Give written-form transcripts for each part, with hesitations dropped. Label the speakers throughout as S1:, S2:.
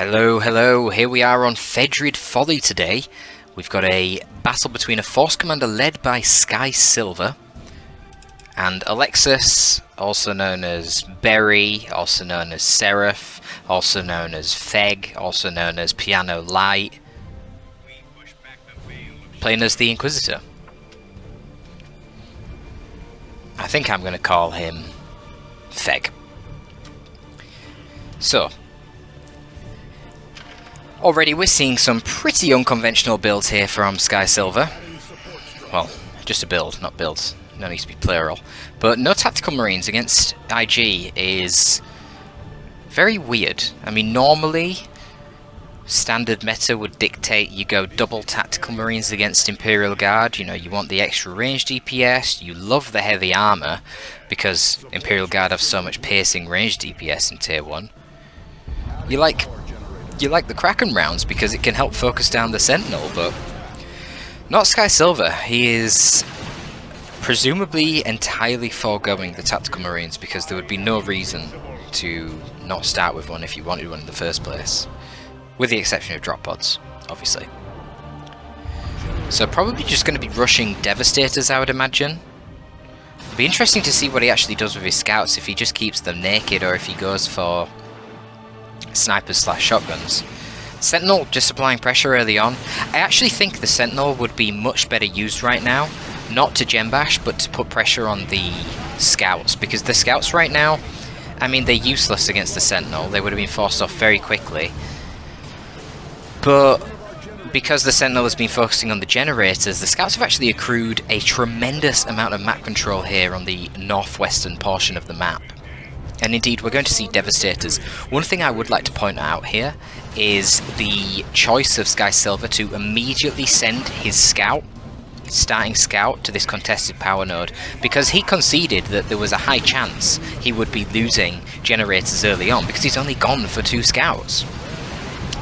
S1: Hello, hello, here we are on Fedrid Folly today. We've got a battle between a force commander led by Skysilver and Alexis, also known as Berry, also known as Seraph, also known as Feg, also known as Piano Light, playing as the Inquisitor. I think I'm going to call him Feg. So, already we're seeing some pretty unconventional builds here from Skysilver. Well, just a build, not builds. No need to be plural. But no tactical marines against IG is very weird. I mean, normally standard meta would dictate you go double tactical marines against Imperial Guard. You know, you want the extra range DPS, you love the heavy armor because Imperial Guard have so much piercing range DPS in tier 1. You like the Kraken rounds because it can help focus down the Sentinel, but not Skysilver. He is presumably entirely foregoing the tactical marines because there would be no reason to not start with one if you wanted one in the first place, with the exception of drop pods, obviously. So probably just going to be rushing Devastators, I would imagine. It'll be interesting to see what he actually does with his scouts, if he just keeps them naked or if he goes for snipers slash shotguns. Sentinel just applying pressure early on. I actually think the Sentinel would be much better used right now, not to gem bash, but to put pressure on the scouts, because the scouts right now, I mean, they're useless against the Sentinel. They would have been forced off very quickly. But because the Sentinel has been focusing on the generators, the scouts have actually accrued a tremendous amount of map control here on the northwestern portion of the map. And indeed, we're going to see Devastators. One thing I would like to point out here is the choice of Skysilver to immediately send his scout, starting scout, to this contested power node, because he conceded that there was a high chance he would be losing generators early on, because he's only gone for 2 scouts.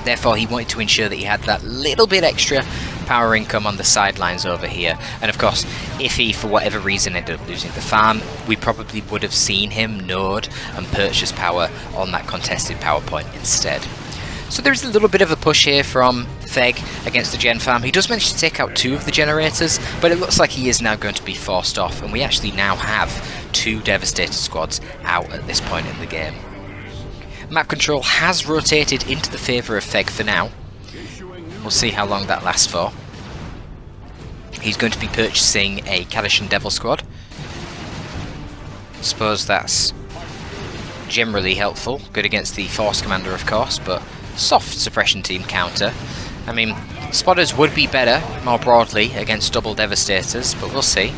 S1: Therefore, he wanted to ensure that he had that little bit extra power income on the sidelines over here. And of course, if he, for whatever reason, ended up losing the farm, we probably would have seen him node and purchase power on that contested power point instead. So there's a little bit of a push here from Feg against the gen farm. He does manage to take out 2 of the generators, but it looks like he is now going to be forced off, and we actually now have 2 Devastator squads out at this point in the game. Map control has rotated into the favour of Feg for now. We'll see how long that lasts for. He's going to be purchasing a Kadashan Devil squad. Suppose that's generally helpful. Good against the Force Commander, of course, but soft suppression team counter. I mean, spotters would be better, more broadly, against double Devastators, but we'll see.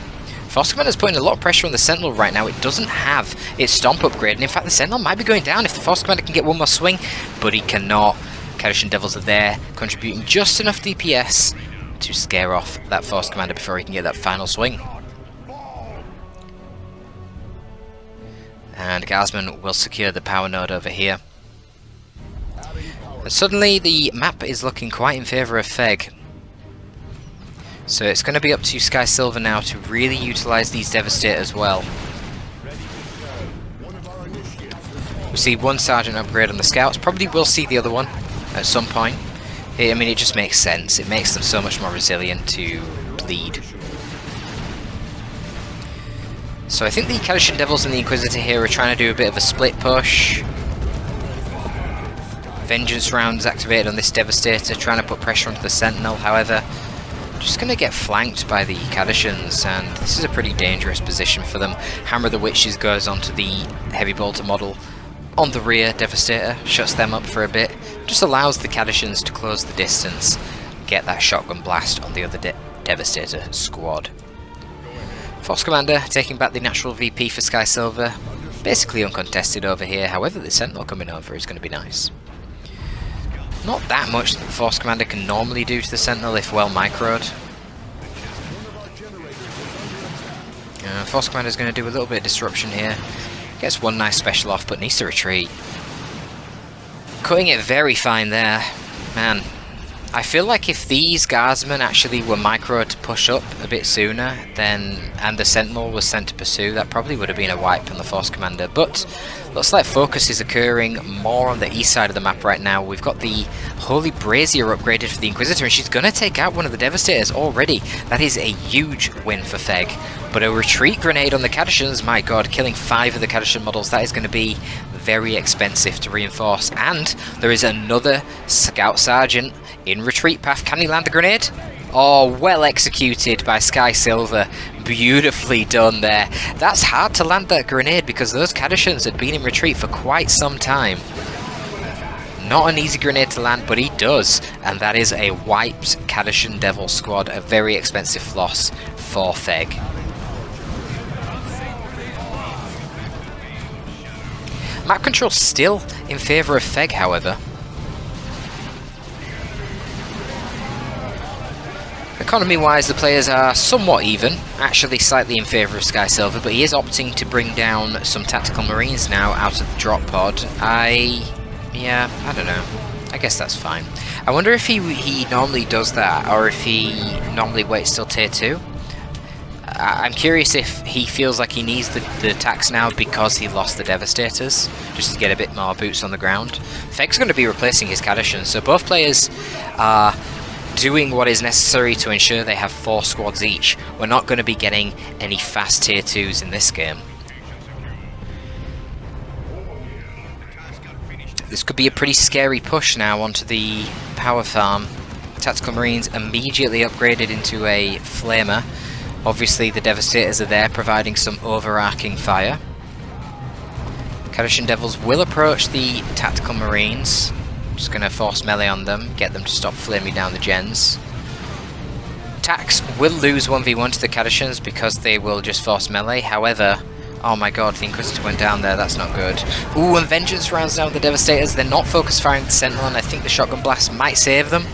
S1: Force Commander's putting a lot of pressure on the Sentinel right now. It doesn't have its Stomp upgrade, and in fact the Sentinel might be going down if the Force Commander can get one more swing, but he cannot. Kadashan Devils are there, contributing just enough DPS to scare off that Force Commander before he can get that final swing. And Guardsman will secure the power node over here. And suddenly the map is looking quite in favour of Feg. So it's going to be up to Skysilver now to really utilise these Devastators well. We see 1 Sergeant upgrade on the Scouts, probably will see the other one at some point. I mean, it just makes sense. It makes them so much more resilient to bleed. So I think the Kadashan Devils and the Inquisitor here are trying to do a bit of a split push. Vengeance rounds activated on this Devastator, trying to put pressure onto the Sentinel, however, just going to get flanked by the Kadashans, and this is a pretty dangerous position for them. Hammer of the Witches goes onto the Heavy Bolter model on the rear Devastator, shuts them up for a bit, just allows the Kadashans to close the distance, get that shotgun blast on the other Devastator squad. Force Commander taking back the natural VP for Skysilver, basically uncontested over here, however the Sentinel coming over is going to be nice. Not that much that the Force Commander can normally do to the Sentinel if well microed. Force Commander is going to do a little bit of disruption here. Gets 1 nice special off, but needs to retreat. Cutting it very fine there. Man, I feel like if these guardsmen actually were micro to push up a bit sooner, then and the Sentinel was sent to pursue, that probably would have been a wipe on the Force Commander. But looks like focus is occurring more on the east side of the map right now. We've got the Holy Brazier upgraded for the Inquisitor, and she's going to take out one of the Devastators already. That is a huge win for Feg. But a retreat grenade on the Catachans, my god, killing 5 of the Catachan models, that is going to be very expensive to reinforce. And there is another Scout Sergeant in retreat path. Can he land the grenade? Oh, well executed by Skysilver. Beautifully done there. That's hard to land that grenade because those Catachans had been in retreat for quite some time. Not an easy grenade to land, but he does. And that is a wiped Catachan Devil squad. A very expensive loss for Feg. Map control still in favour of Feg, however. Economy-wise, the players are somewhat even, actually slightly in favour of Skysilver, but he is opting to bring down some Tactical Marines now out of the drop pod. Yeah, I don't know. I guess that's fine. I wonder if he normally does that, or if he normally waits till tier 2. I'm curious if he feels like he needs the tax now because he lost the Devastators, just to get a bit more boots on the ground. Feg's going to be replacing his Catachans, so both players are doing what is necessary to ensure they have 4 squads each. We're not going to be getting any fast tier 2s in this game. This could be a pretty scary push now onto the power farm. Tactical Marines immediately upgraded into a Flamer. Obviously the Devastators are there providing some overarching fire. Catachan Devils will approach the Tactical Marines. Just going to force melee on them, get them to stop flaming down the gens. Tax will lose 1v1 to the Catachans because they will just force melee. However, oh my god, the Inquisitor went down there, that's not good. Ooh, and Vengeance rounds down the Devastators. They're not focus firing the Sentinel, and I think the Shotgun Blast might save them.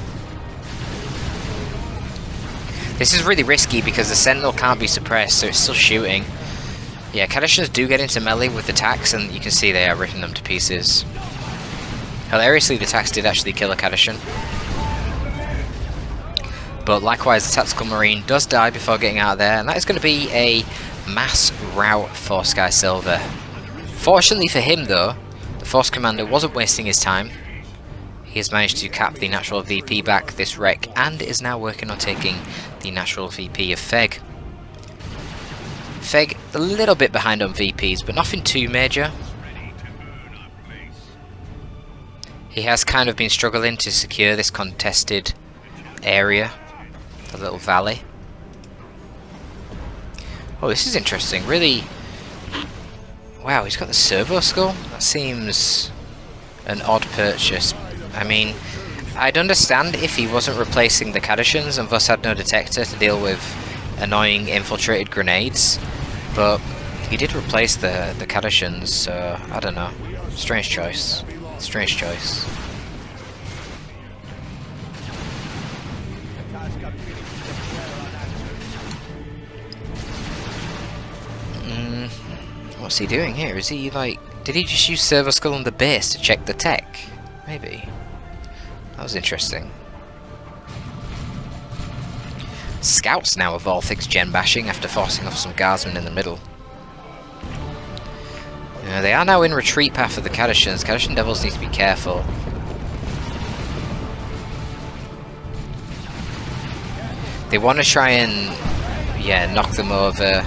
S1: This is really risky because the Sentinel can't be suppressed, so it's still shooting. Yeah, Catachans do get into melee with the Tax, and you can see they are ripping them to pieces. Hilariously, the Tax did actually kill a Catachan. But likewise, the Tactical Marine does die before getting out of there, and that is going to be a mass rout for Skysilver. Fortunately for him, though, the Force Commander wasn't wasting his time. He has managed to cap the natural VP back this wreck, and is now working on taking the natural VP of Feg. Feg a little bit behind on VPs, but nothing too major. He has kind of been struggling to secure this contested area, the little valley. Oh, this is interesting, really. Wow, he's got the servo skull? That seems an odd purchase. I mean, I'd understand if he wasn't replacing the Catachans and thus had no detector to deal with annoying infiltrated grenades, but he did replace the Catachans, so I don't know. Strange choice. Strange choice. What's he doing here? Is he like... Did he just use Servo Skull on the base to check the tech? Maybe. That was interesting. Scouts now of all things gen bashing after forcing off some guardsmen in the middle. They are now in retreat path of the Catachans. Catachan Devils need to be careful. They want to try and, yeah, knock them over.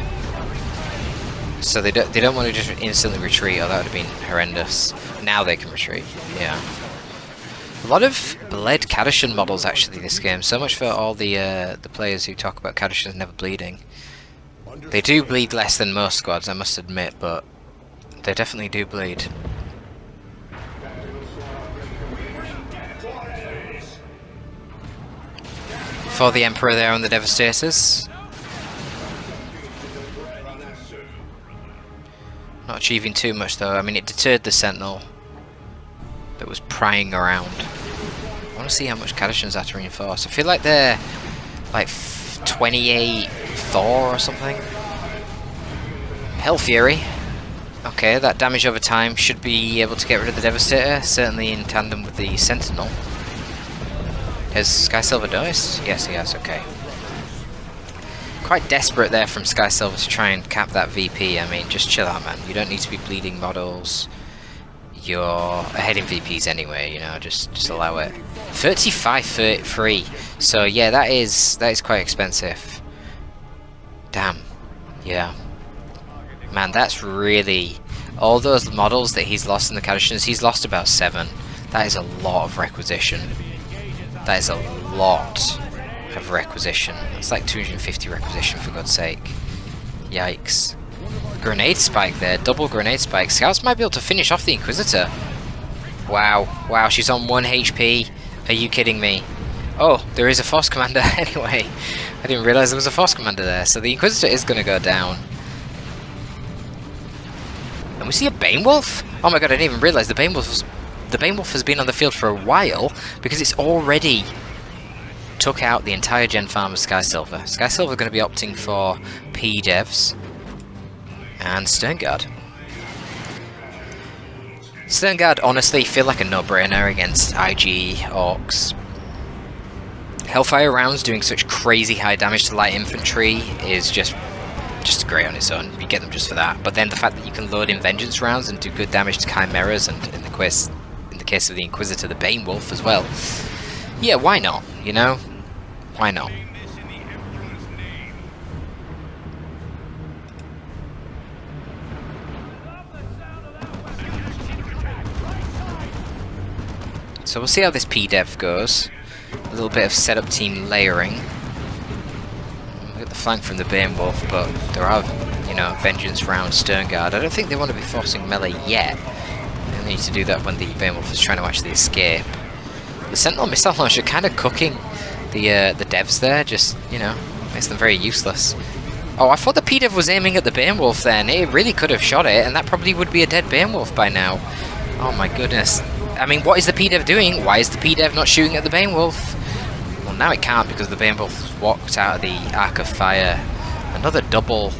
S1: So they don't want to just instantly retreat, or that would have been horrendous. Now they can retreat. Yeah. A lot of bled Catachan models actually this game. So much for all the players who talk about Catachans never bleeding. They do bleed less than most squads, I must admit, but they definitely do bleed. For the Emperor there on the Devastators. Not achieving too much though. I mean, it deterred the Sentinel that was prying around. I want to see how much Catachans are to reinforce. I feel like they're like 28-4 or something. Hell Fury. Okay, that damage over time should be able to get rid of the Devastator, certainly in tandem with the Sentinel. Has Skysilver noticed? Yes, he has, okay. Quite desperate there from Skysilver to try and cap that VP. I mean, just chill out, man. You don't need to be bleeding models. You're ahead in VPs anyway, you know, just allow it. 35-33. So yeah, that is quite expensive. Damn. Yeah. Man, that's really... All those models that he's lost in the conditions, he's lost about 7. That is a lot of requisition. That is a lot of requisition. It's like 250 requisition, for God's sake. Yikes. Grenade spike there, double grenade spike. Scouts might be able to finish off the Inquisitor. Wow, wow, she's on 1 HP. Are you kidding me? Oh, there is a Force Commander anyway. I didn't realise there was a Force Commander there. So the Inquisitor is going to go down. And we see a Beowulf? Oh my god, I didn't even realise the Beowulf has been on the field for a while because it's already took out the entire gen farm of Skysilver. Skysilver are going to be opting for P-Devs and Sternguard. Sternguard honestly feel like a no-brainer against IG Orcs. Hellfire rounds doing such crazy high damage to light infantry is just great on its own. You get them just for that. But then the fact that you can load in vengeance rounds and do good damage to chimeras, and in the case of the Inquisitor, the Beowulf as well. Yeah, why not? You know, why not? So we'll see how this P-Dev goes. A little bit of setup team layering. Look at the flank from the Beowulf, but there are, you know, vengeance round Sternguard. I don't think they want to be forcing melee yet. They need to do that when the Beowulf is trying to actually escape. The Sentinel missile launcher kind of cooking the devs there, just, you know, makes them very useless. Oh, I thought the P-Dev was aiming at the Beowulf then. It really could have shot it, and that probably would be a dead Beowulf by now. Oh my goodness. I mean, what is the P-Dev doing? Why is the P-Dev not shooting at the Beowulf? Well, now it can't because the Beowulf walked out of the Arc of Fire. Another double.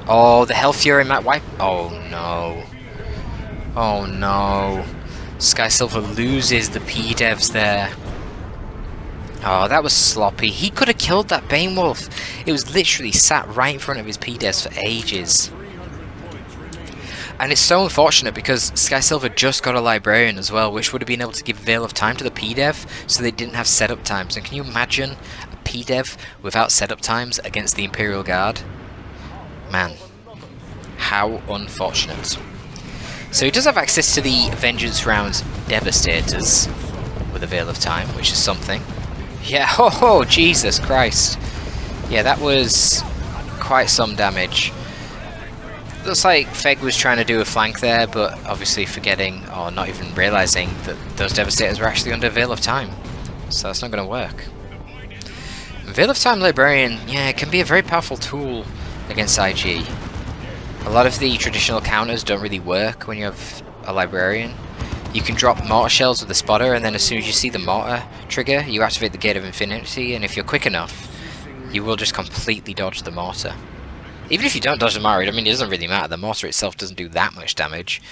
S1: Oh, the Hell Fury might wipe. Oh no. Oh no. Skysilver loses the P-Devs there. Oh, that was sloppy. He could have killed that Beowulf. It was literally sat right in front of his P-Devs for ages. And it's so unfortunate because Skysilver just got a Librarian as well, which would have been able to give Veil of Time to the P-Dev, so they didn't have setup times. And can you imagine a P-Dev without setup times against the Imperial Guard? Man, how unfortunate. So he does have access to the Vengeance Round Devastators with a Veil of Time, which is something. Yeah, oh, Jesus Christ. Yeah, that was quite some damage. Looks like Feg was trying to do a flank there, but obviously forgetting, or not even realising, that those Devastators were actually under Veil of Time. So that's not going to work. Veil of Time Librarian, yeah, it can be a very powerful tool against IG. A lot of the traditional counters don't really work when you have a Librarian. You can drop mortar shells with the spotter, and then as soon as you see the mortar trigger, you activate the Gate of Infinity, and if you're quick enough, you will just completely dodge the mortar. Even if you don't dodge the mortar, I mean, it doesn't really matter. The mortar itself doesn't do that much damage.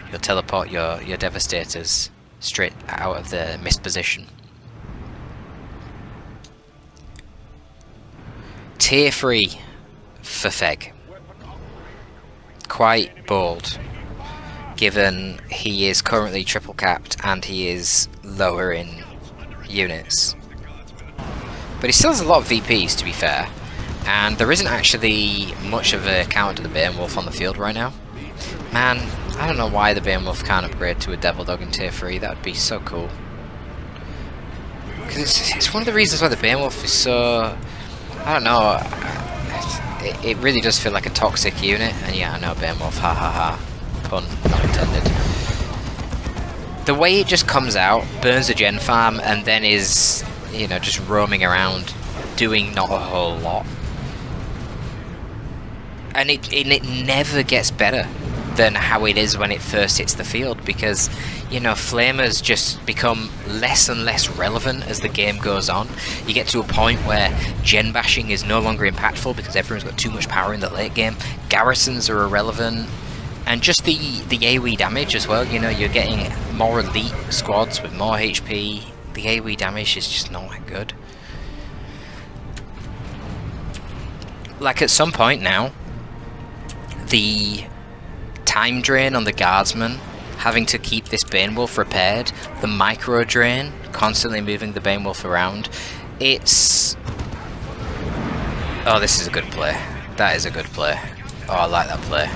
S1: You'll teleport your Devastators straight out of the missed position. Tier 3 for Feg. Quite bold, given he is currently triple capped and he is lower in units. But he still has a lot of VPs, to be fair. And there isn't actually much of a counter to the Beowulf on the field right now. Man, I don't know why the Beowulf can't upgrade to a Devil Dog in Tier 3. That would be so cool. Because it's one of the reasons why the Beowulf is so... I don't know. It really does feel like a toxic unit. And yeah, I know Beowulf. Ha ha ha. Pun not intended. The way it just comes out, burns a gen farm, and then is, you know, just roaming around, doing not a whole lot. And it never gets better than how it is when it first hits the field, because, you know, flamers just become less and less relevant as the game goes on. You get to a point where gen bashing is no longer impactful because everyone's got too much power in the late game. Garrisons are irrelevant, and just the AoE damage as well. You know, you're getting more elite squads with more HP. the AoE damage is just not that good. Like, at some point now, the time drain on the guardsman, having to keep this Beowulf repaired, the micro drain, constantly moving the Beowulf around, it's... Oh, this is a good play. That is a good play. Oh, I like that play.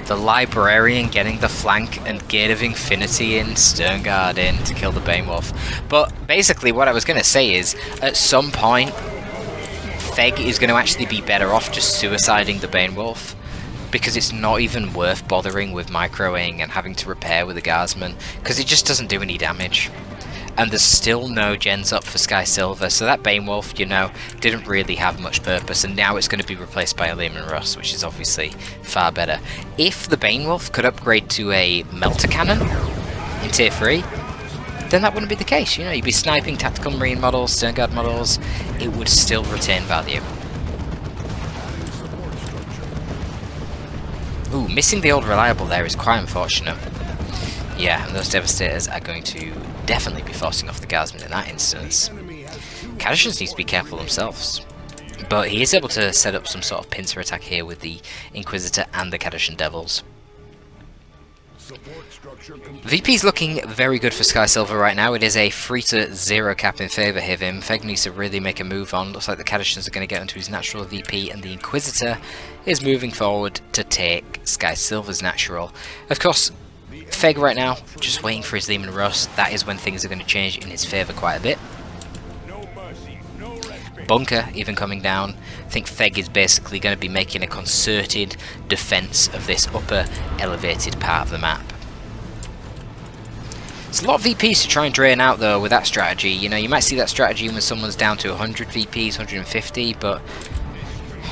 S1: The Librarian getting the flank and Gate of Infinity in, Sternguard in to kill the Beowulf. But basically what I was going to say is, at some point, Feg is going to actually be better off just suiciding the Beowulf, because it's not even worth bothering with microing and having to repair with the Guardsman, because it just doesn't do any damage. And there's still no gens up for Skysilver, so that Beowulf, you know, didn't really have much purpose, and now it's going to be replaced by a Lehman Russ, which is obviously far better. If the Beowulf could upgrade to a Melter Cannon in Tier 3, then that wouldn't be the case. You know, you'd be sniping Tactical Marine models, Sternguard models, it would still retain value. Ooh, missing the old Reliable there is quite unfortunate. Yeah, and those Devastators are going to definitely be forcing off the Guardsman in that instance. Kadishans needs to be careful themselves, but he is able to set up some sort of pincer attack here with the Inquisitor and the Kadishan Devils. VP's looking very good for Skysilver right now. It is a 3-0 cap in favour of him. Feg needs to really make a move on. Looks like the Kadishans are going to get into his natural VP, and the Inquisitor is moving forward to take Skysilver's natural. Of course, Feg right now, just waiting for his Lehman Russ. That is when things are going to change in his favour quite a bit. Bunker even coming down. I think Feg is basically going to be making a concerted defence of this upper elevated part of the map. It's a lot of VPs to try and drain out though with that strategy. You know, you might see that strategy when someone's down to 100 VPs, 150, but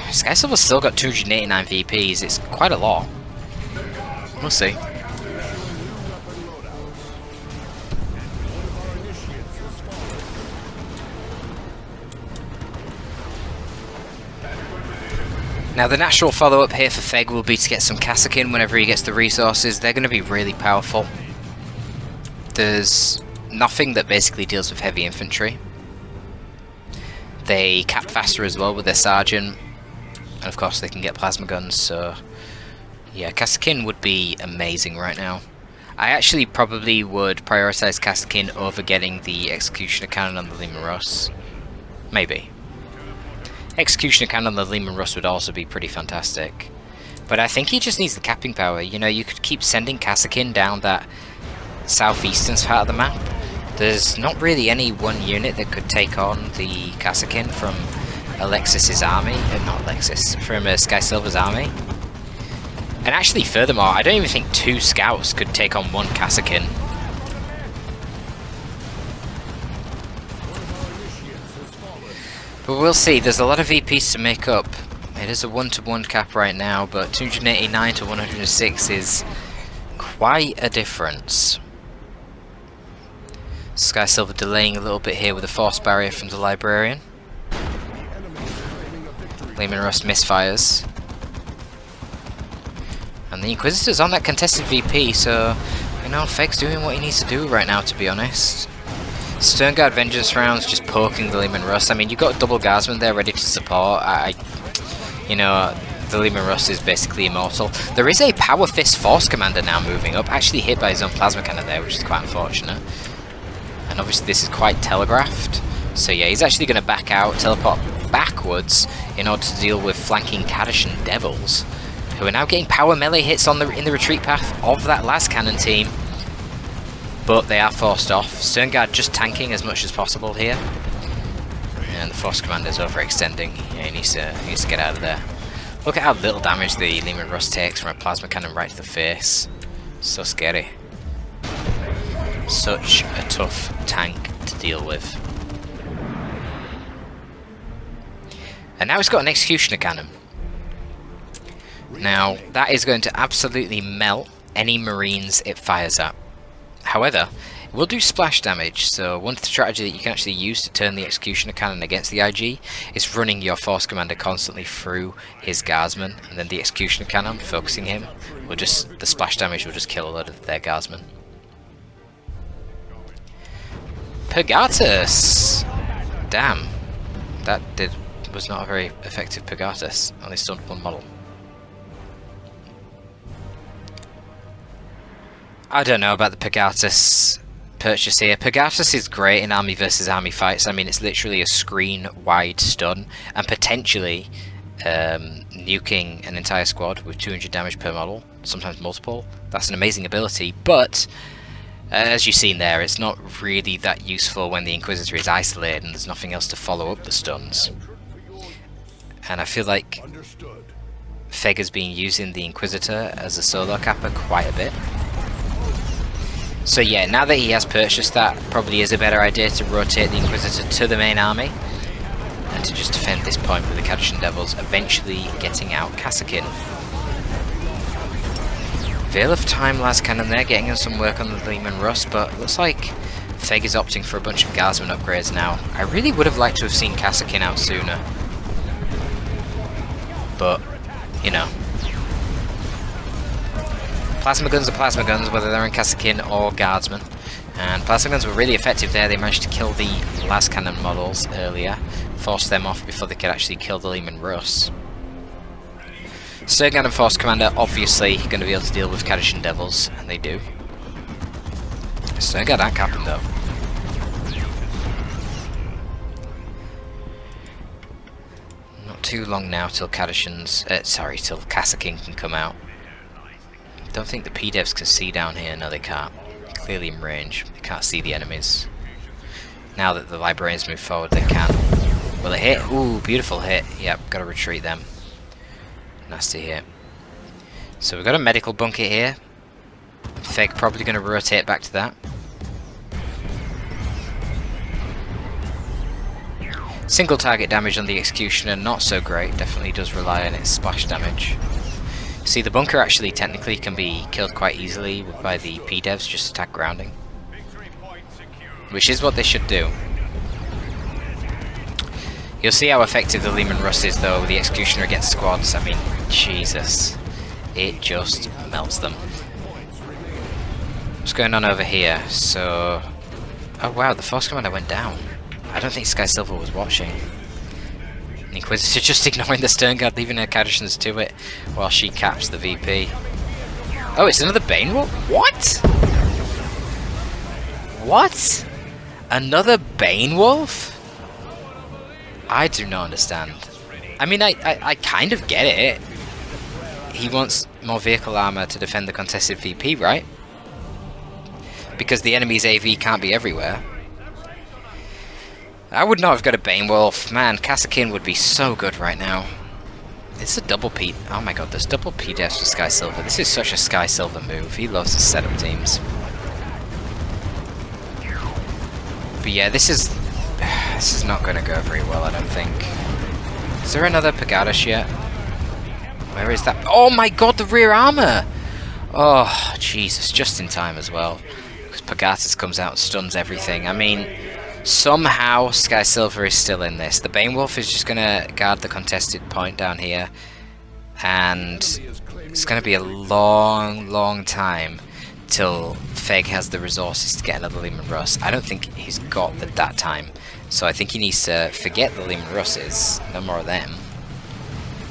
S1: Skysilver's still got 289 VPs. It's quite a lot. We'll see. Now the natural follow-up here for Feg will be to get some Kassakin whenever he gets the resources. They're going to be really powerful. There's nothing that basically deals with heavy infantry. They cap faster as well with their Sergeant. And of course they can get plasma guns, so... yeah, Kassakin would be amazing right now. I actually probably would prioritise Kassakin over getting the Executioner Cannon on the Lehman Russ. Maybe. Executioner Cannon on the Lehman Russ would also be pretty fantastic. But I think he just needs the capping power. You know, you could keep sending Kassakin down that southeastern part of the map. There's not really any one unit that could take on the Kassakin from Alexis's army. Not Alexis, from Skysilver's army. And actually, furthermore, I don't even think 2 scouts could take on 1 Kassakin. But we'll see, there's a lot of VPs to make up. It is a 1-to-1 cap right now, but 289 to 106 is quite a difference. Skysilver delaying a little bit here with a force barrier from the Librarian. Lehman Russ misfires. And the Inquisitor's on that contested VP, so, you know, Feg's doing what he needs to do right now, to be honest. Sternguard Vengeance rounds just poking the Lehman Russ. I mean, you've got a double Guardsman there ready to support. You know, the Lehman Russ is basically immortal. There is a Power Fist Force Commander now moving up, actually hit by his own Plasma Cannon there, which is quite unfortunate. And obviously this is quite telegraphed. So yeah, he's actually going to back out, teleport backwards in order to deal with flanking Kadishan Devils, who are now getting power melee hits on in the retreat path of that last cannon team. But they are forced off. Sternguard just tanking as much as possible here. And the Force Commander's overextending. Yeah, he needs to get out of there. Look at how little damage the Lehman Russ takes from a Plasma Cannon right to the face. So scary. Such a tough tank to deal with. And now it's got an Executioner Cannon. Now, that is going to absolutely melt any Marines it fires at. However, it will do splash damage, so one strategy that you can actually use to turn the Executioner Cannon against the IG is running your Force Commander constantly through his Guardsman, and then the Executioner Cannon, focusing him, will just, the splash damage will just kill a lot of their Guardsmen. Pegasus! Damn. That was not a very effective Pegasus. Only stunned one model. I don't know about the Pegasus purchase here. Pegasus is great in army versus army fights. I mean, it's literally a screen-wide stun, and potentially nuking an entire squad with 200 damage per model, sometimes multiple. That's an amazing ability, but as you've seen there, it's not really that useful when the Inquisitor is isolated and there's nothing else to follow up the stuns. And I feel like Feg has been using the Inquisitor as a solo capper quite a bit. So yeah, now that he has purchased that, probably is a better idea to rotate the Inquisitor to the main army and to just defend this point with the Kadishan Devils, eventually getting out Kassakin. Veil of Time last cannon there, getting in some work on the Lehman Rust, but looks like Feg is opting for a bunch of Guardsman upgrades now. I really would have liked to have seen Kassakin out sooner, but, you know. Plasma guns are plasma guns, whether they're in Kassakin or Guardsmen. And plasma guns were really effective there. They managed to kill the last cannon models earlier, forced them off before they could actually kill the Lehman Rus. Stern Guard and Force Commander obviously going to be able to deal with Kadishan Devils, and they do. Stern Guard aren't capping though. Not too long now till till Kassakin can come out. Don't think the P-Devs can see down here. No, they can't. Clearly in range. They can't see the enemies. Now that the Librarians move forward, they can. Will it hit? Ooh, beautiful hit. Yep, gotta retreat them. Nasty hit. So we've got a medical bunker here. Feg probably going to rotate back to that. Single target damage on the Executioner, not so great. Definitely does rely on its splash damage. See, the bunker actually technically can be killed quite easily by the P-Devs, just attack grounding. Which is what they should do. You'll see how effective the Lehman Rus is though with the Executioner against squads. I mean, Jesus. It just melts them. What's going on over here? So... oh wow, the Force Commander went down. I don't think Skysilver was watching. The Inquisitor just ignoring the Stern Guard, leaving her Kadishans to it while she caps the VP. Oh, it's another Beowulf? What? What? Another Beowulf? I do not understand. I mean, I kind of get it. He wants more vehicle armor to defend the contested VP, right? Because the enemy's AV can't be everywhere. I would not have got a Beowulf. Man, Kassakin would be so good right now. It's a double P. Oh my god, there's double P-Devs for Skysilver. This is such a Skysilver move. He loves to set up teams. But yeah, this is not going to go very well, I don't think. Is there another Pegasus yet? Where is that? Oh my god, the rear armor! Oh, Jesus, just in time as well. Because Pegasus comes out and stuns everything. I mean, somehow Skysilver is still in this. The Beowulf is just going to guard the contested point down here. And it's going to be a long, long time till Feg has the resources to get another Lehman Rus. I don't think he's got that time. So I think he needs to forget the Lehman Russes, no more of them,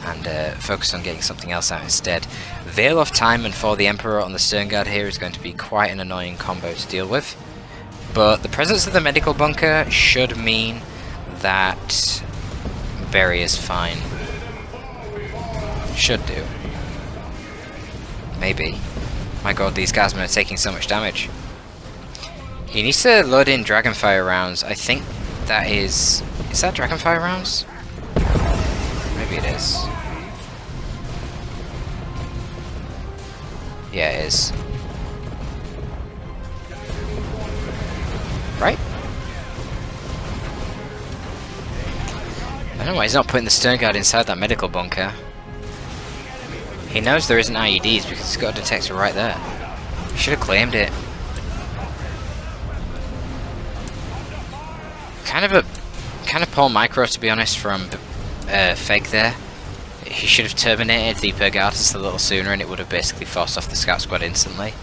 S1: and focus on getting something else out instead. Veil of Time and for the Emperor on the Stern Guard here is going to be quite an annoying combo to deal with. But the presence of the medical bunker should mean that Berry is fine. Should do. Maybe. My god, these Guardsmen are taking so much damage. He needs to load in Dragonfire rounds. I think that is... is that Dragonfire rounds? Maybe it is. Yeah, it is. Right? I don't know why he's not putting the Stern Guard inside that medical bunker. He knows there isn't IEDs because he's got a detector right there. He should have claimed it. Kind of poor micro, to be honest, from Feg there. He should have terminated the Pegasus a little sooner and it would have basically forced off the scout squad instantly.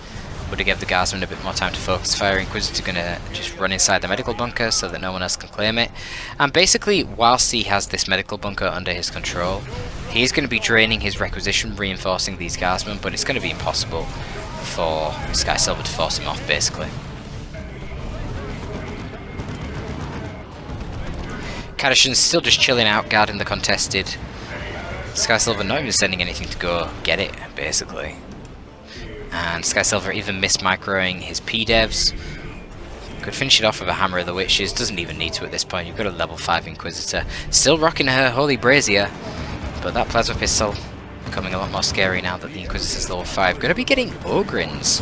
S1: Would have given the Guardsman a bit more time to focus fire. Inquisitor gonna just run inside the medical bunker so that no one else can claim it. And basically, whilst he has this medical bunker under his control, he's going to be draining his requisition, reinforcing these Guardsmen, but it's going to be impossible for Skysilver to force him off, basically. Kadashan's still just chilling out, guarding the contested. Skysilver not even sending anything to go get it, basically. And Skysilver even microing his P-devs. Could finish it off with a Hammer of the Witches. Doesn't even need to at this point. You've got a level 5 Inquisitor. Still rocking her Holy Brazier. But that Plasma Pistol becoming a lot more scary now that the Inquisitor's level 5. Going to be getting Ogryns.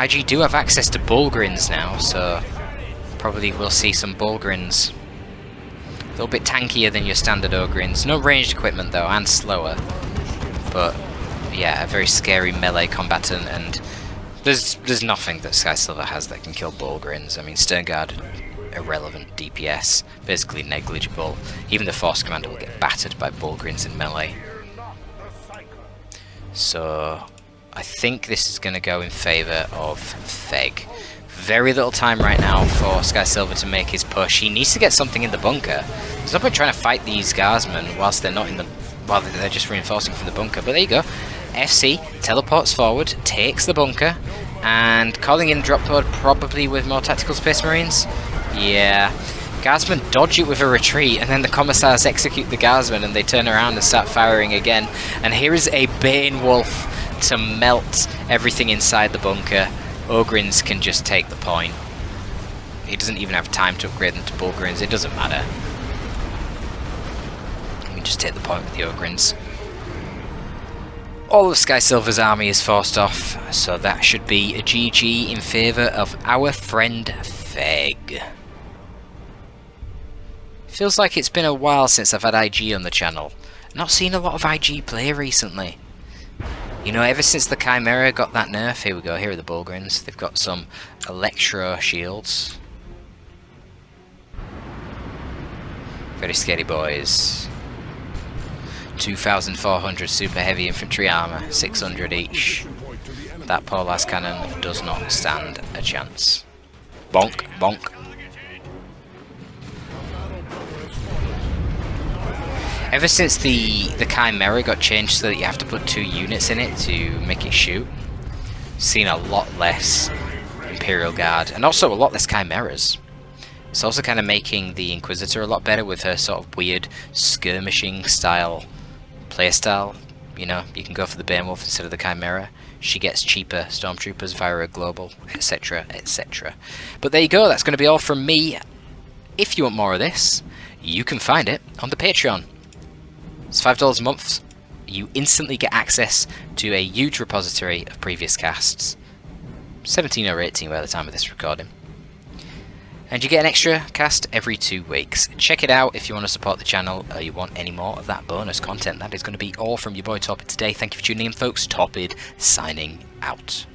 S1: IG do have access to Bullgryns now, so probably we'll see some Bullgryns. A little bit tankier than your standard Ogryns. No ranged equipment though, and slower. But yeah, a very scary melee combatant, and there's nothing that Skysilver has that can kill Bullgryns. I mean, Sternguard, irrelevant DPS, basically negligible. Even the Force Commander will get battered by Bullgryns in melee. So I think this is going to go in favour of Feg. Very little time right now for Skysilver to make his push. He needs to get something in the bunker. There's no point trying to fight these Guardsmen whilst they're not in the... while they're just reinforcing from the bunker. But there you go. FC teleports forward, takes the bunker, and calling in drop pod probably with more tactical Space Marines. Yeah. Guardsmen dodge it with a retreat, and then the Commissars execute the Guardsmen, and they turn around and start firing again. And here is a Beowulf to melt everything inside the bunker. Ogryns can just take the point. He doesn't even have time to upgrade them to Bullgryns. It doesn't matter. We can just take the point with the Ogryns. All of Skysilver's army is forced off, so that should be a GG in favour of our friend Feg. Feels like it's been a while since I've had IG on the channel. Not seen a lot of IG play recently. You know, ever since the Chimera got that nerf, here we go, here are the Bullgryns. They've got some Electro shields. Very scary boys. 2,400 super heavy infantry armor, 600 each. That poor last cannon does not stand a chance. Bonk, bonk. Ever since the Chimera got changed so that you have to put 2 units in it to make it shoot, seen a lot less Imperial Guard, and also a lot less Chimeras. It's also kind of making the Inquisitor a lot better with her sort of weird skirmishing style playstyle. You know, you can go for the Beowulf instead of the Chimera. She gets cheaper Stormtroopers via a global, etc, etc. But there you go, that's going to be all from me. If you want more of this, you can find it on the Patreon. It's $5 a month. You instantly get access to a huge repository of previous casts. 17 or 18 by the time of this recording. And you get an extra cast every 2 weeks. Check it out if you want to support the channel or you want any more of that bonus content. That is going to be all from your boy Torpid today. Thank you for tuning in, folks. Torpid signing out.